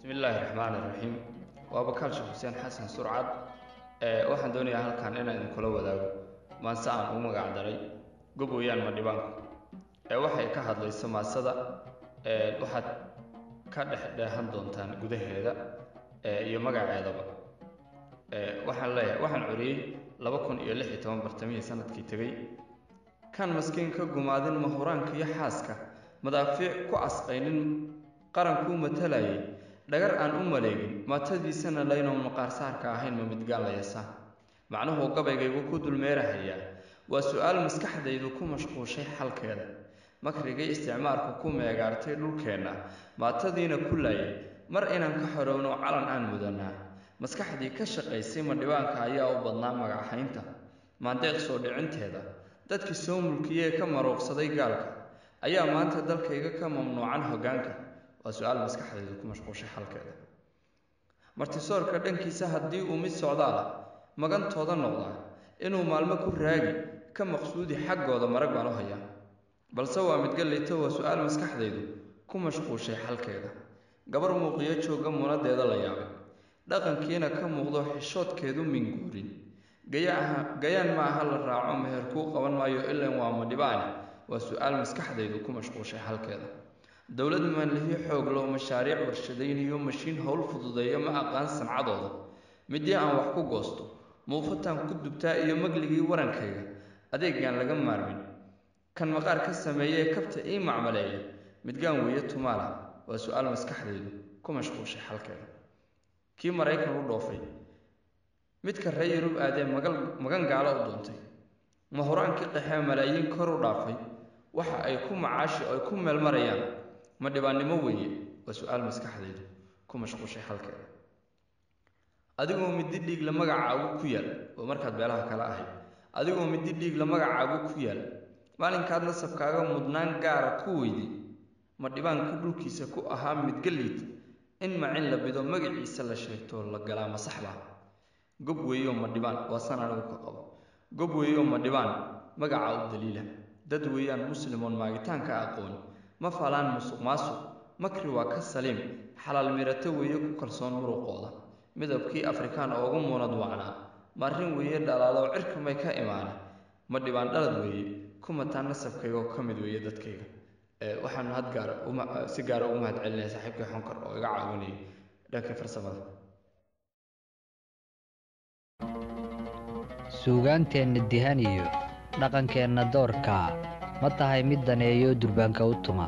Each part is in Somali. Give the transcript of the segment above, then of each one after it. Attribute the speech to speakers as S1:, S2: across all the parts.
S1: بسم الله الرحمن الرحيم وابكار شيخ حسين حسن سرعد waxaan doonayaa halkan inaan idin kula wadaago maanta aan u magac daray goboyaan ma dhibaanku waxay ka hadlayso maasada waxaad ka dhaxdheehan doontaan gudaheeda iyo magaceedaba waxaan leeyahay waxaan curiyay 2016 bartamihii sanadkii tagay kan maskiin ka gumaadin mahuraanka iyo xaaska madaafiic ku asqaynin qaranku matalayay dhagar aan u maleegin maatadiisana laynoon maqaarsaarka ahayn ma midgaan la yasaan macnuhu gabaygaygu ku dulmeerahaya waa su'aal maskaxdaydu ku mashquushay xalkeeda makrigay isticmaalku ku meegaartay dhulkeena maatadiina ku laayay mar inaan ka xorowno calan aan mudanaa maskaxdii ka shaqaysay ma dhibaanka ayaa u badnaa magacaynta maandeeq soo dhicinteeda dadkii soo mulkiyay ka maroogsaday gaalka ayaa maanta dalkayga ka mamnuucan hoggaanka وسؤال مسكحة يدكم مشغول شيء حال كذا مرتسور كردن كيسة هدي ومد سعدالة ما كان توضا النقطة إنه معلومة كل راجي كم مقصودي حق ولا مرق ما له هيا بل سوى متقال لي تو سؤال مسكحة يدكم مشغول شيء حال كذا قبر موقيات شو قم مناد هذا لا يعمل لكن كينا كم موضوع حشوت كذو من جورين جيان مع هل الراعي مهركوق وان ما يقل وامدباني وسؤال مسكحة يدكم مشغول شيء حال كذا دولة من اللي هي حوق له مشاريع ورشدين يوم ماشين هول فضودية ما أقان سنعضوضة مدي عن وحكو قوستو موفتان كدو بتاعي يوم مقلقي وران كيغا أديك كان لقم مارمين كان مقار كسامية كبتا إي معملية مدقان ويتو مالا وسؤال مسكح ديدو كومشقوشي حال كيغا كي مرايكا ودوفي مدكا رأي روب آدم مقان قالا ودونتي مهوران كي قحيا ملايين كرو رافي waxa ay ku macaashi ay ku meel marayaan ma dhibaanimo weeye waa su'aal maskaxdaydu ku mashquushay halkeeda adigoo midi dhiig la magacaagu ku yaal oo markaad beelaha kala ahay adigoo midi dhiig la magacaagu ku yaal maalinkaad nasabkaaga mudnaan gaar ku weydi ma dhibaanka dhulkiisa ku ahaa mid galiid in macin la bido magaciisa la sheegto la galaa masaxba gob weeyo ma dhibaan waa sanad ka qabo gob weeyo ma dhibaan magaca u daliila dad weeyaan muslimoon maagitaanka aqoon ma falaan musuq maasuq makri waa ka saliim xalaal mirata weeye ku kalsoon muruqooda midabkii afrikaan ugu muunad wacnaa marin weeye dhalaalo cirka may ka imaan ma dhibaan dhalad weeye kuma taan nasabkayga ka mid weeye dadkayga waxaan had gaar si gaar ah u mahad celinay saaxiibkay xonkar oo iga caawinay dhanka farsamada
S2: suugaanteena dihaniyo dhaqankeena doorka ma tahay mid daneeyo durbaanka u tuma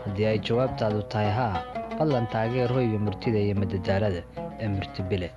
S2: haddii ay jawaabtaadu tahay haa fadlan taageer hoyga murtida iyo madadaalada ee murtibile